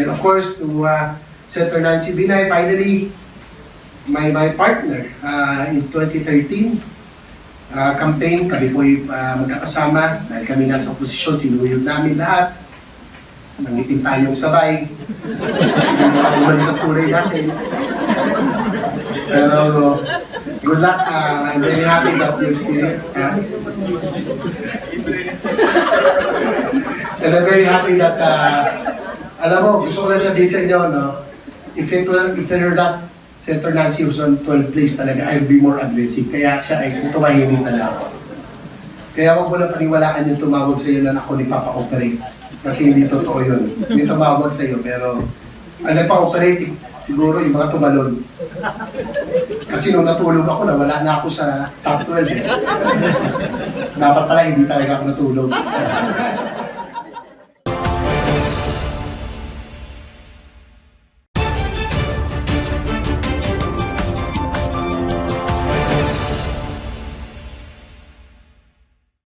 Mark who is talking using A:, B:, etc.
A: And of course, to Senator Nancy Binay, finally, my partner in 2013 campaign, kami po magkakasama dahil kami nasa posisyon, sinuyod namin lahat. Nangitim tayong sabay. Hindi na bumalik ang kulay natin. Pero good luck. I'm very happy that you're still here. And I'm very happy that, alam mo, gusto ko lang sabihin sa inyo, no? If it were not Senator Nancy was on 12th place talaga, I'll be more aggressive. Kaya siya ay tumahimik talaga ako. Kaya wag mo na paniwalaan yung tumawag sa iyo na ako ni Papa-operate. Kasi hindi totoo yun. May tumawag sa iyo, pero ang nagpa-operate, siguro yung mga tumalon. Kasi nung natulog ako, nawala na ako sa top 12. Dapat pala hindi talaga ako natulog.